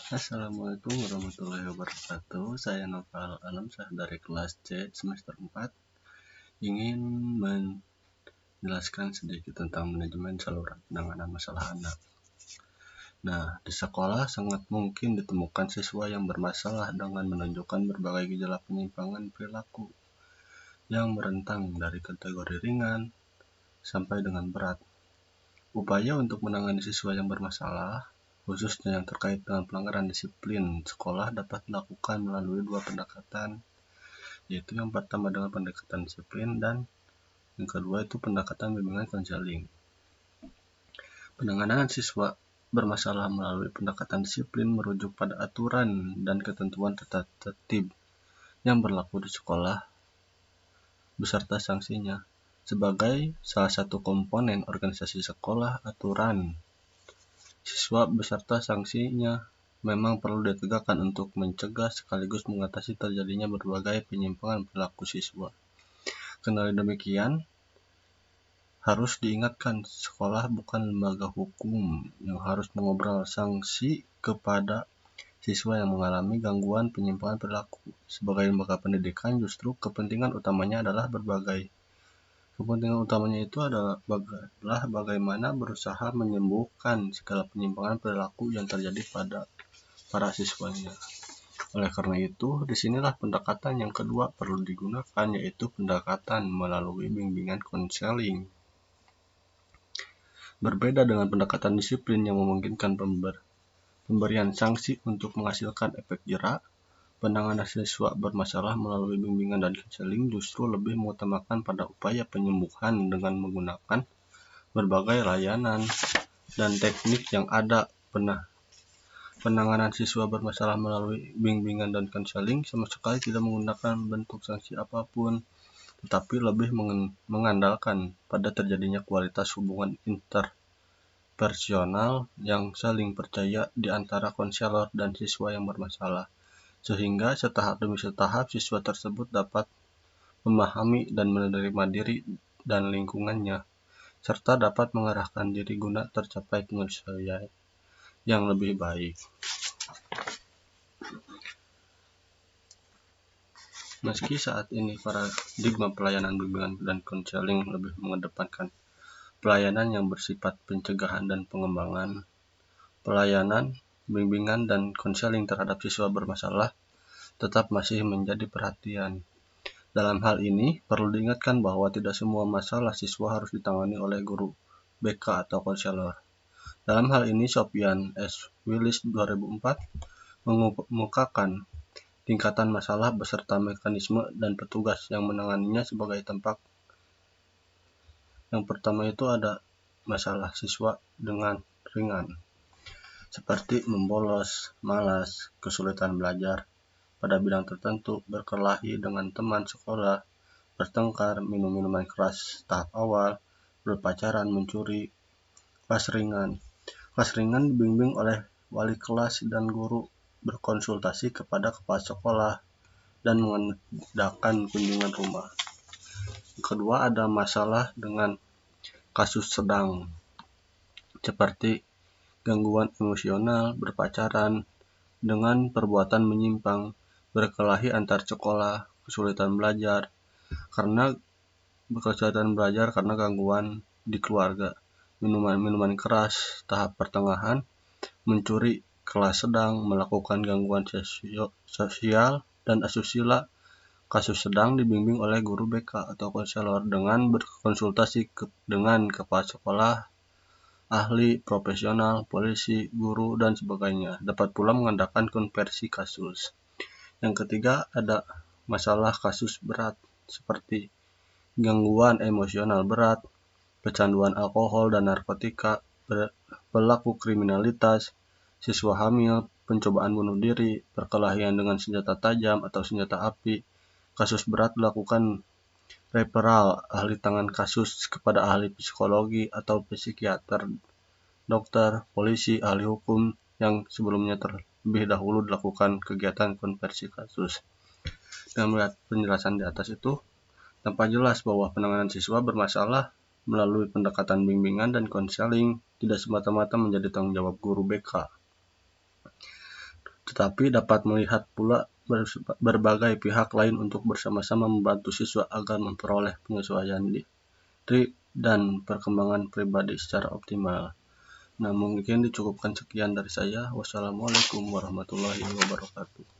Assalamualaikum warahmatullahi wabarakatuh. Saya Noval Alamsyah dari kelas C semester 4 ingin menjelaskan sedikit tentang manajemen saluran penanganan masalah anak. Nah, di sekolah sangat mungkin ditemukan siswa yang bermasalah dengan menunjukkan berbagai gejala penyimpangan perilaku yang merentang dari kategori ringan sampai dengan berat. Upaya untuk menangani siswa yang bermasalah, khususnya yang terkait dengan pelanggaran disiplin sekolah, dapat dilakukan melalui dua pendekatan, yaitu yang pertama dengan pendekatan disiplin dan yang kedua itu pendekatan bimbingan konseling. Penanganan siswa bermasalah melalui pendekatan disiplin merujuk pada aturan dan ketentuan tata tertib yang berlaku di sekolah beserta sanksinya. Sebagai salah satu komponen organisasi sekolah, aturan siswa beserta sanksinya memang perlu ditegakkan untuk mencegah sekaligus mengatasi terjadinya berbagai penyimpangan perilaku siswa. Kendali demikian, harus diingatkan sekolah bukan lembaga hukum yang harus mengobrol sanksi kepada siswa yang mengalami gangguan penyimpangan perilaku. Sebagai lembaga pendidikan, justru kepentingan utamanya itu adalah bagaimana berusaha menyembuhkan segala penyimpangan perilaku yang terjadi pada para siswanya. Oleh karena itu, disinilah pendekatan yang kedua perlu digunakan, yaitu pendekatan melalui bimbingan konseling. Berbeda dengan pendekatan disiplin yang memungkinkan pemberian sanksi untuk menghasilkan efek jera, penanganan siswa bermasalah melalui bimbingan dan konseling justru lebih mengutamakan pada upaya penyembuhan dengan menggunakan berbagai layanan dan teknik yang ada. Penanganan siswa bermasalah melalui bimbingan dan konseling sama sekali tidak menggunakan bentuk sanksi apapun, tetapi lebih mengandalkan pada terjadinya kualitas hubungan interpersonal yang saling percaya di antara konselor dan siswa yang bermasalah, sehingga setahap demi setahap siswa tersebut dapat memahami dan menerima diri dan lingkungannya, serta dapat mengarahkan diri guna tercapai penyelesaian yang lebih baik. Meski saat ini paradigma pelayanan bimbingan dan konseling lebih mengedepankan pelayanan yang bersifat pencegahan dan pengembangan, pelayanan, bimbingan, dan konseling terhadap siswa bermasalah tetap masih menjadi perhatian. Dalam hal ini, perlu diingatkan bahwa tidak semua masalah siswa harus ditangani oleh guru BK atau konselor. Dalam hal ini, Sofyan S. Willis 2004 mengemukakan tingkatan masalah beserta mekanisme dan petugas yang menanganinya sebagai tempat. Yang pertama itu ada masalah siswa dengan ringan, seperti membolos, malas, kesulitan belajar pada bidang tertentu, berkelahi dengan teman sekolah, bertengkar, minum minuman keras tahap awal, berpacaran, mencuri. Kelas ringan dibimbing oleh wali kelas dan guru, berkonsultasi kepada kepala sekolah, dan mengadakan kunjungan rumah. Kedua, ada masalah dengan kasus sedang, seperti gangguan emosional, berpacaran dengan perbuatan menyimpang, berkelahi antar sekolah, kesulitan belajar karena gangguan di keluarga, minuman keras tahap pertengahan, mencuri kelas sedang, melakukan gangguan sosial dan asusila. Kasus sedang dibimbing oleh guru BK atau konselor dengan berkonsultasi dengan kepala sekolah, ahli, profesional, polisi, guru, dan sebagainya. Dapat pula mengadakan konversi kasus. Yang ketiga, ada masalah kasus berat seperti gangguan emosional berat, kecanduan alkohol dan narkotika, pelaku kriminalitas, siswa hamil, pencobaan bunuh diri, perkelahian dengan senjata tajam atau senjata api. Kasus berat dilakukan referral ahli tangan kasus kepada ahli psikologi atau psikiater, dokter, polisi, ahli hukum yang sebelumnya terlebih dahulu dilakukan kegiatan konversi kasus. Dengan melihat penjelasan di atas itu, tampak jelas bahwa penanganan siswa bermasalah melalui pendekatan bimbingan dan konseling tidak semata-mata menjadi tanggung jawab guru BK. tetapi dapat melihat pula berbagai pihak lain untuk bersama-sama membantu siswa agar memperoleh penyesuaian diri dan perkembangan pribadi secara optimal. Nah, mungkin dicukupkan sekian dari saya. Wassalamualaikum warahmatullahi wabarakatuh.